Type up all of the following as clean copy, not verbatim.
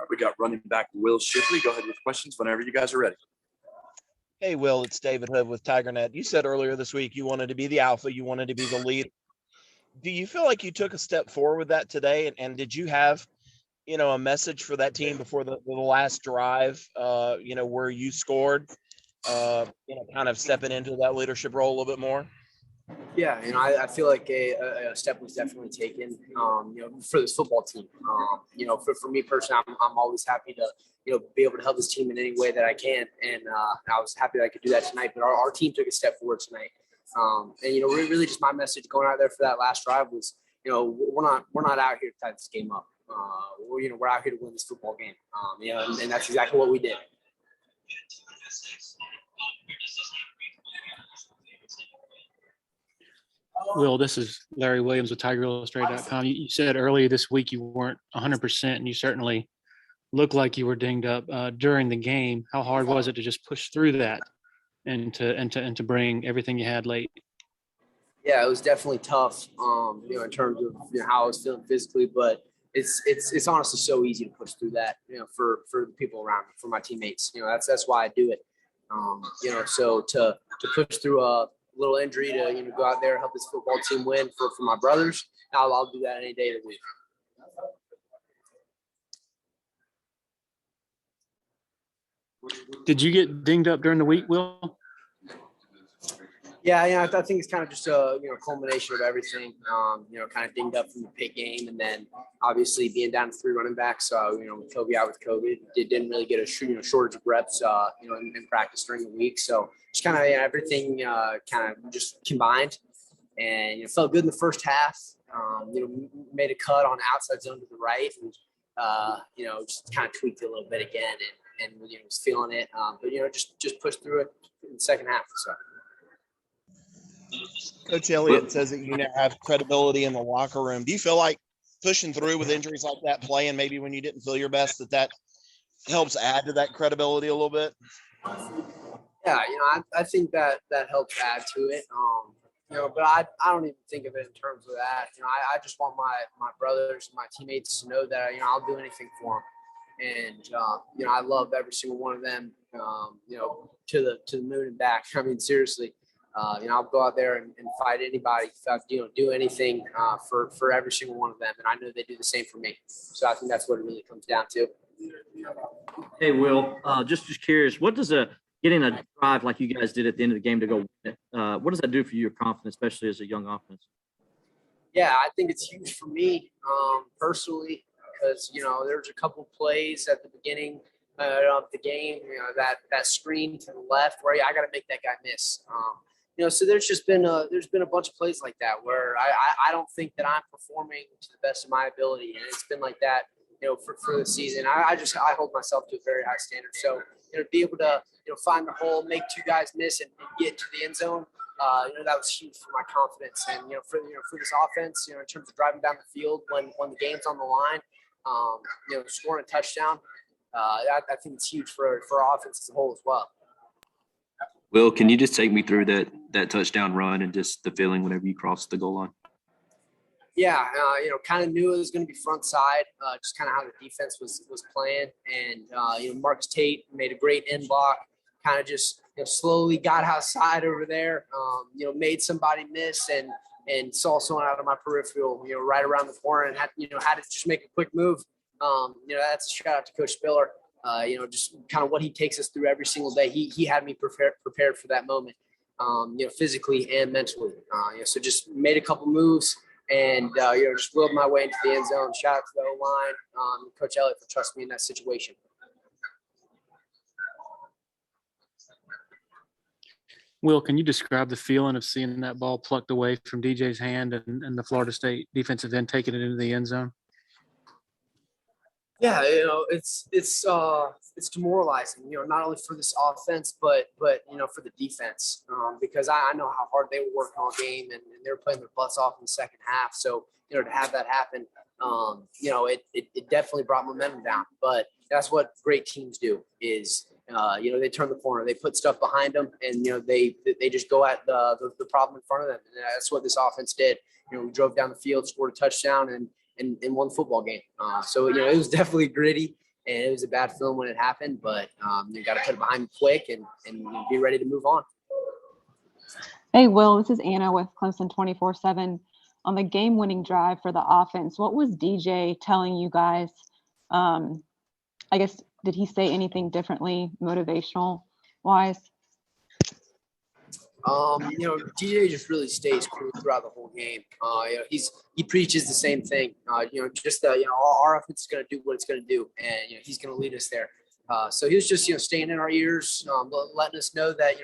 We got running back Will Shipley. Go ahead with questions whenever you guys are ready. Hey, Will, it's David Hood with TigerNet. You said earlier this week you wanted to be the alpha, you wanted to be the lead. Do you feel like you took a step forward with that today? And did you have, a message for that team before the last drive, where you scored, kind of stepping into that leadership role a little bit more? Yeah, I feel like a step was definitely taken, for this football team. For me personally, I'm always happy to, be able to help this team in any way that I can. And I was happy that I could do that tonight. But our team took a step forward tonight. Really just my message going out there for that last drive was, we're not out here to tie this game up. We're out here to win this football game. And that's exactly what we did. Will, this is Larry Williams with TigerIllustrated.com. You said earlier this week you weren't 100%, and you certainly looked like you were dinged up during the game. How hard was it to just push through that and to bring everything you had late? Yeah, it was definitely tough, in terms of how I was feeling physically, but it's honestly so easy to push through that, for the people around me, for my teammates. That's why I do it. So to push through a little injury to go out there and help this football team win for my brothers, I'll do that any day of the week. Did you get dinged up during the week, Will? Yeah, I think it's kind of just a culmination of everything. Kind of dinged up from the Pitt game, and then obviously being down to 3 running backs. With Kobe out with COVID, didn't really get a shortage of reps. In practice during the week. So just kind of everything kind of just combined, and felt good in the first half. Made a cut on outside zone to the right, and just kind of tweaked it a little bit again, and was feeling it. But just pushed through it in the second half. So. Coach Elliott says that you now have credibility in the locker room. Do you feel like pushing through with injuries like that, playing maybe when you didn't feel your best, that helps add to that credibility a little bit? Yeah, I think that helps add to it. But I don't even think of it in terms of that. I just want my brothers and my teammates to know that, I'll do anything for them. And, I love every single one of them, to the moon and back. I mean, seriously. I'll go out there and fight anybody, do anything for every single one of them. And I know they do the same for me. So I think that's what it really comes down to. Hey, Will, just curious, what does getting a drive like you guys did at the end of the game to go win it, what does that do for your confidence, especially as a young offense? Yeah, I think it's huge for me personally because, there's a couple plays at the beginning of the game, that screen to the left where I got to make that guy miss. So there's been a bunch of plays like that where I don't think that I'm performing to the best of my ability, and it's been like that, for the season. I hold myself to a very high standard. So to be able to find the hole, make 2 guys miss, and get to the end zone, that was huge for my confidence. And for this offense, in terms of driving down the field when the game's on the line, scoring a touchdown, I think it's huge for our offense as a whole as well. Will, can you just take me through that touchdown run and just the feeling whenever you crossed the goal line? Yeah, kind of knew it was going to be front side, just kind of how the defense was playing. And, Marcus Tate made a great end block, kind of just slowly got outside over there, made somebody miss and saw someone out of my peripheral, right around the corner and had to just make a quick move. That's a shout out to Coach Spiller. Just kind of what he takes us through every single day. He had me prepared for that moment, physically and mentally. So just made a couple moves and, just willed my way into the end zone. Shout out to the O-line, Coach Elliott for trusting me in that situation. Will, can you describe the feeling of seeing that ball plucked away from DJ's hand and the Florida State defensive end taking it into the end zone? Yeah, it's demoralizing, not only for this offense, but for the defense, because I know how hard they were working all game and they were playing their butts off in the second half. So, to have that happen, it definitely brought momentum down. But that's what great teams do is, they turn the corner, they put stuff behind them, and, they just go at the problem in front of them. And that's what this offense did. We drove down the field, scored a touchdown, and won the football game. So, it was definitely gritty and it was a bad feeling when it happened. But you got to put it behind you quick and be ready to move on. Hey, Will, this is Anna with Clemson 24/7. On the game-winning drive for the offense, what was DJ telling you guys? I guess, did he say anything differently, motivational-wise? DJ just really stays cool throughout the whole game. He preaches the same thing. Our offense is going to do what it's going to do, and he's going to lead us there. So he was just staying in our ears, letting us know that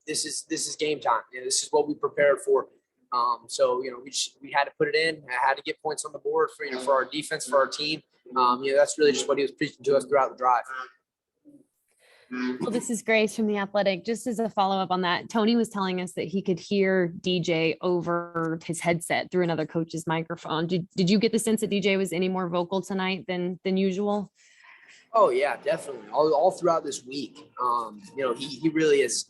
this is game time. This is what we prepared for. We had to put it in. I had to get points on the board for our defense, for our team. That's really just what he was preaching to us throughout the drive. Well, this is Grace from The Athletic. Just as a follow-up on that, Tony was telling us that he could hear DJ over his headset through another coach's microphone. Did you get the sense that DJ was any more vocal tonight than usual? Oh yeah, definitely. All throughout this week, he really has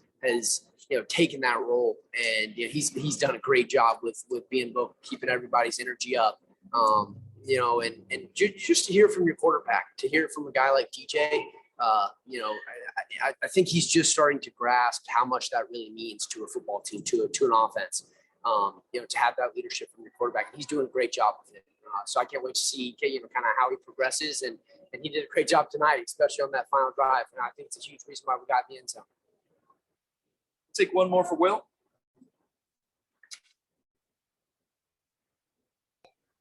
taken that role, and he's done a great job with being vocal, keeping everybody's energy up. And just to hear from your quarterback, to hear it from a guy like DJ. I think he's just starting to grasp how much that really means to a football team, to an offense. To have that leadership from your quarterback, and he's doing a great job with it. So I can't wait to see kind of how he progresses, and he did a great job tonight, especially on that final drive. And I think it's a huge reason why we got in the end zone. Take one more for Will.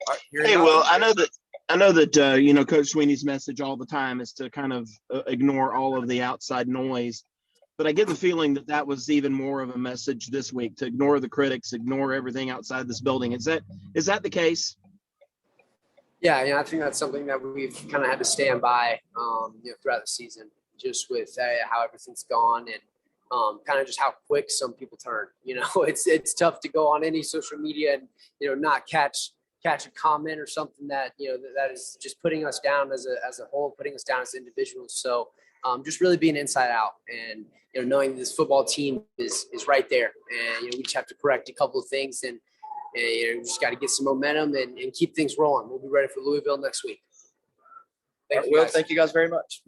All right, Hey, Will, I know that Coach Sweeney's message all the time is to kind of ignore all of the outside noise, but I get the feeling that was even more of a message this week, to ignore the critics, ignore everything outside this building. Is that the case? Yeah, I think that's something that we've kind of had to stand by, throughout the season, just with how everything's gone and kind of just how quick some people turn. It's tough to go on any social media and not catch a comment or something that that is just putting us down as a whole, putting us down as individuals. So just really being inside out and knowing this football team is right there, and we just have to correct a couple of things, and we just got to get some momentum and keep things rolling. We'll be ready for Louisville next week. Thank you, guys very much.